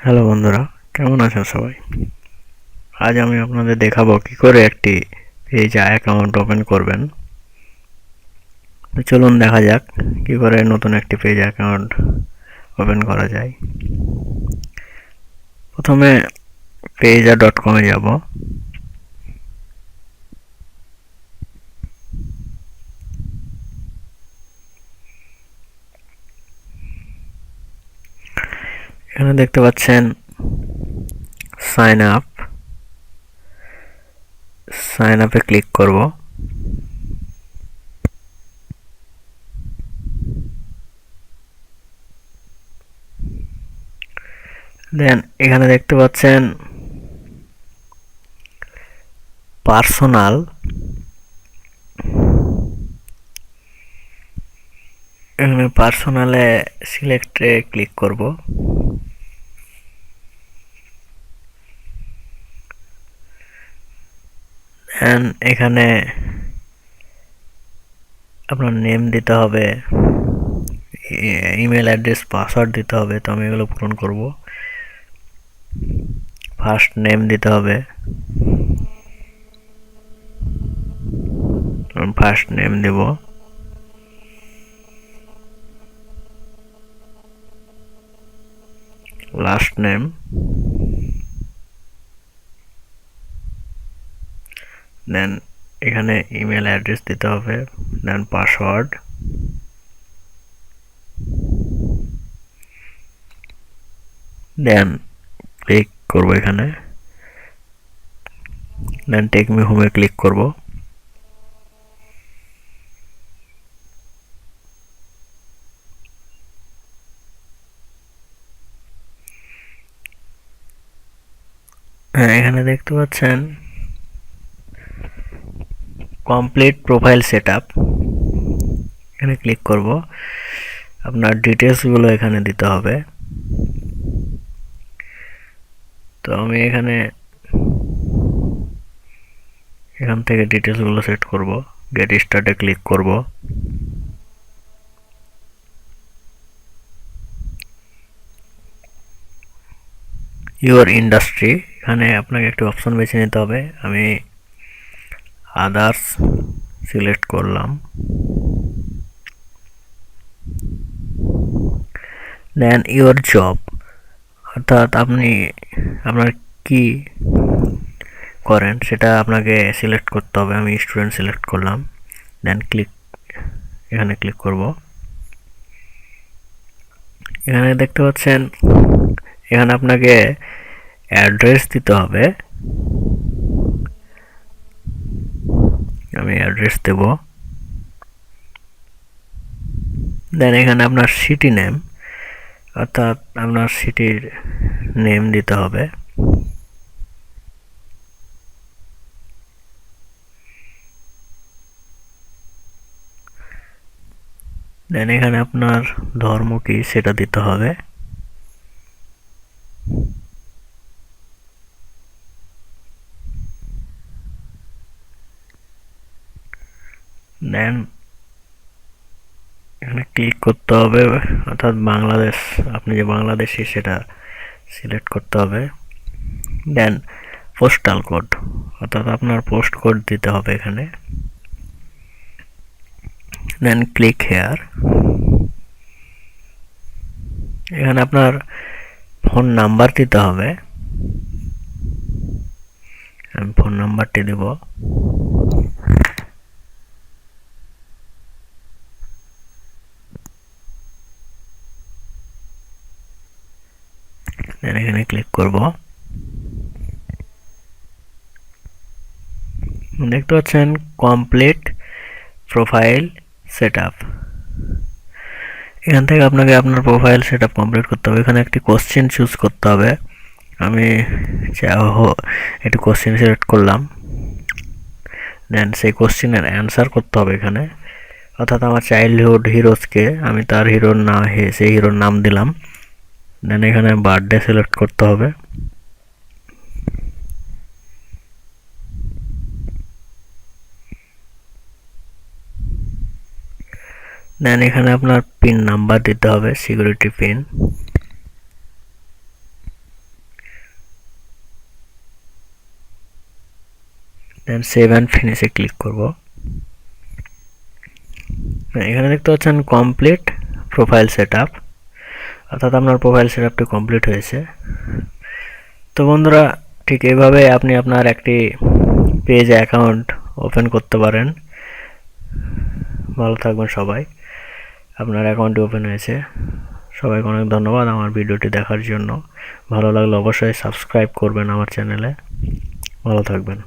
Hello বন্ধুরা, কেমন আছেন সবাই? আজ আমি আপনাদের দেখাবো কি করে একটি পেজ অ্যাকাউন্ট ওপেন করবেন। তো চলুন দেখা যাক কি করে নতুন একটি পেজ অ্যাকাউন্ট ওপেন করা যায়। প্রথমে page.com-এ যাব। এখানে দেখতে পাচ্ছেন সাইন আপ। সাইন আপে ক্লিক করব। দেন এখানে দেখতে পাচ্ছেন পার্সোনাল। এখানে পার্সোনালে সিলেক্টে ক্লিক করব। দেন এখানে আপনার নেম দিতে হবে, ইমেল অ্যাড্রেস, পাসওয়ার্ড দিতে হবে। তো আমি এগুলো পূরণ করব। ফার্স্ট নেম দিতে হবে, ফার্স্ট নেম দেব। লাস্ট নেম, দেন এখানে ইমেল অ্যাড্রেস দিতে হবে, দেন পাসওয়ার্ড, দেন ক্লিক করব এখানে, দেন টেক মি হোমে ক্লিক করব। হ্যাঁ, এখানে দেখতে পাচ্ছেন কমপ্লিট প্রোফাইল সেটআপ। এখানে ক্লিক করব। আপনার ডিটেলসগুলো এখানে দিতে হবে। তো আমি এখান থেকে ডিটেলসগুলো সেট করব। গেট স্টার্টে ক্লিক করব। ইওর ইন্ডাস্ট্রি, এখানে আপনাকে একটি অপশন বেছে নিতে হবে। আমি আদার্স সিলেক্ট করলাম। দেন ইওর জব, অর্থাৎ আপনি আপনার কি করেন সেটা আপনাকে সিলেক্ট করতে হবে। আমি স্টুডেন্ট সিলেক্ট করলাম। দেন এখানে ক্লিক করব। এখানে দেখতে পাচ্ছেন এখানে আপনাকে অ্যাড্রেস দিতে হবে। আমি অ্যাড্রেস দেব। দেন এখানে আপনার সিটি নেম, অর্থাৎ আপনার সিটির নেম দিতে হবে। দেন এখানে আপনার ধর্ম কি সেটা দিতে হবে। দেন এখানে ক্লিক করতে হবে, অর্থাৎ বাংলাদেশ, আপনি যে বাংলাদেশি সেটা সিলেক্ট করতে হবে। দেন পোস্টাল কোড, অর্থাৎ আপনার পোস্ট কোড দিতে হবে এখানে। দেন ক্লিক হেয়ার। এখানে আপনার ফোন নাম্বার দিতে হবে। আমি ফোন নাম্বারটি দেব। দেন এখানে ক্লিক করব। দেখতে পাচ্ছেন কমপ্লিট প্রোফাইল সেটআপ। এখান থেকে আপনাকে আপনার প্রোফাইল সেটআপ কমপ্লিট করতে হবে। এখানে একটি কোশ্চেন চুজ করতে হবে। আমি একটি কোশ্চেন সিলেক্ট করলাম। দেন সেই কোশ্চেনের অ্যান্সার করতে হবে এখানে, অর্থাৎ আমার চাইল্ডহুড হিরোজকে আমি তার হিরোর নাম, সেই হিরোর নাম দিলাম। দেন এখানে বার্থডে সিলেক্ট করতে হবে। দেন এখানে আপনার পিন নাম্বার দিতে হবে, security pin. Then save and ফিনিশে ক্লিক করব। এখানে দেখতে পাচ্ছেন কমপ্লিট প্রোফাইল সেটআপ, অর্থাৎ আপনার প্রোফাইল সেটআপটি কমপ্লিট হয়েছে। তো বন্ধুরা, ঠিক এইভাবে আপনি আপনার একটি পেজ অ্যাকাউন্ট ওপেন করতে পারেন। ভালো থাকবেন সবাই। আপনার অ্যাকাউন্টটি ওপেন হয়েছে। সবাইকে অনেক ধন্যবাদ আমার ভিডিওটি দেখার জন্য। ভালো লাগলে অবশ্যই সাবস্ক্রাইব করবেন আমার চ্যানেলে। ভালো থাকবেন।